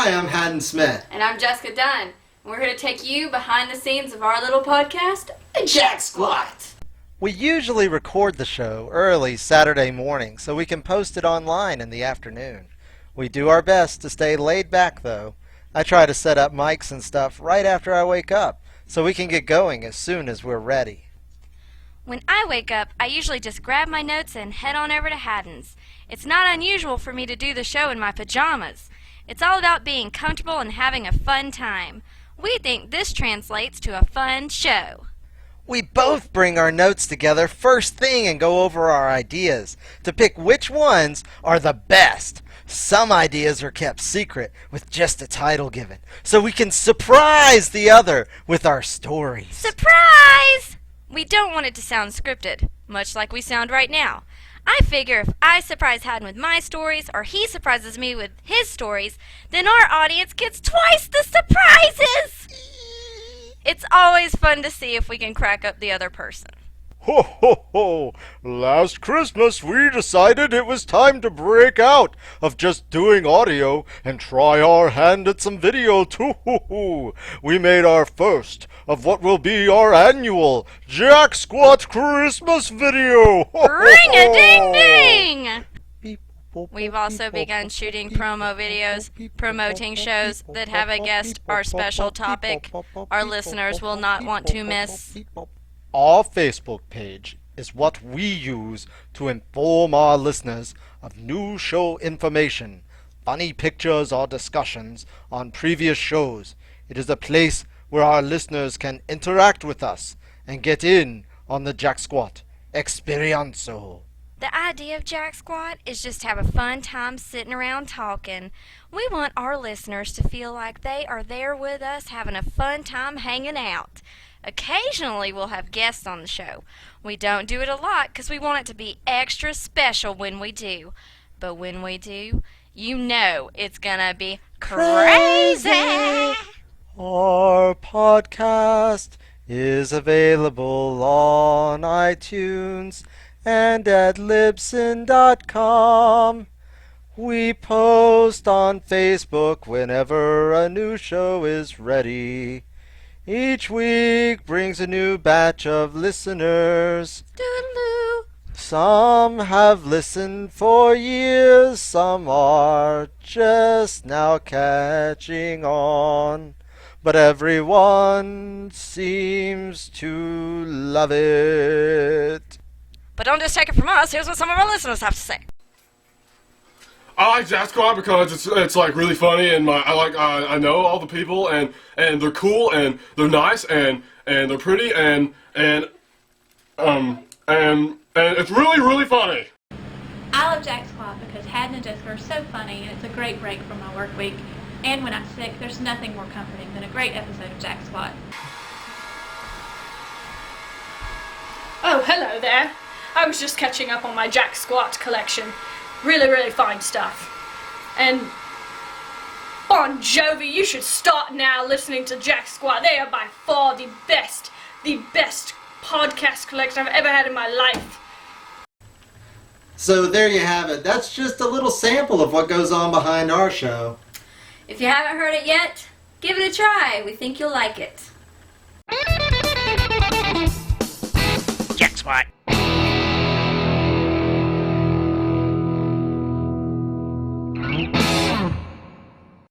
Hi, I'm Hadden Smith. And I'm Jessica Dunn. We're here to take you behind the scenes of our little podcast, Jacksquat. We usually record the show early Saturday morning so we can post it online in the afternoon. We do our best to stay laid back though. I try to set up mics and stuff right after I wake up so we can get going as soon as we're ready. When I wake up, I usually just grab my notes and head on over to Hadden's. It's not unusual for me to do the show in my pajamas. It's all about being comfortable and having a fun time. We think this translates to a fun show. We both bring our notes together first thing and go over our ideas to pick which ones are the best. Some ideas are kept secret with just a title given, so we can surprise the other with our stories. Surprise! We don't want it to sound scripted, much like we sound right now. I figure if I surprise Hadden with my stories, or he surprises me with his stories, then our audience gets twice the surprises! It's always fun to see if we can crack up the other person. Ho ho ho! Last Christmas we decided it was time to break out of just doing audio and try our hand at some video too. We made our first of what will be our annual Jacksquat Christmas video. Ring-a-ding-ding! We've also begun shooting promo videos, promoting shows that have a guest or special topic our listeners will not want to miss. Our Facebook page is what we use to inform our listeners of new show information, funny pictures or discussions on previous shows. It is a place where our listeners can interact with us and get in on the Jacksquat Experienzo. The idea of Jacksquat is just to have a fun time sitting around talking. We want our listeners to feel like they are there with us having a fun time hanging out. Occasionally we'll have guests on the show. We don't do it a lot because we want it to be extra special when we do. But when we do, you know it's gonna be crazy! Our podcast is available on iTunes and at Libsyn.com. We post on Facebook whenever a new show is ready. Each week brings a new batch of listeners. Doodaloo. Some have listened for years, some are just now catching on. But everyone seems to love it. But don't just take it from us. Here's what some of our listeners have to say. I like Jacksquat because it's like really funny, and I know all the people, and they're cool, and they're nice, and they're pretty, and it's really funny. I love Jacksquat because Hadden and Jessica are so funny, and it's a great break from my work week. And when I'm sick, there's nothing more comforting than a great episode of Jacksquat. Oh, hello there. I was just catching up on my Jacksquat collection. Really fine stuff. And Bon Jovi, you should start now listening to Jacksquat. They are by far the best podcast collection I've ever had in my life. So there you have it. That's just a little sample of what goes on behind our show. If you haven't heard it yet, give it a try. We think you'll like it. Jacksquat.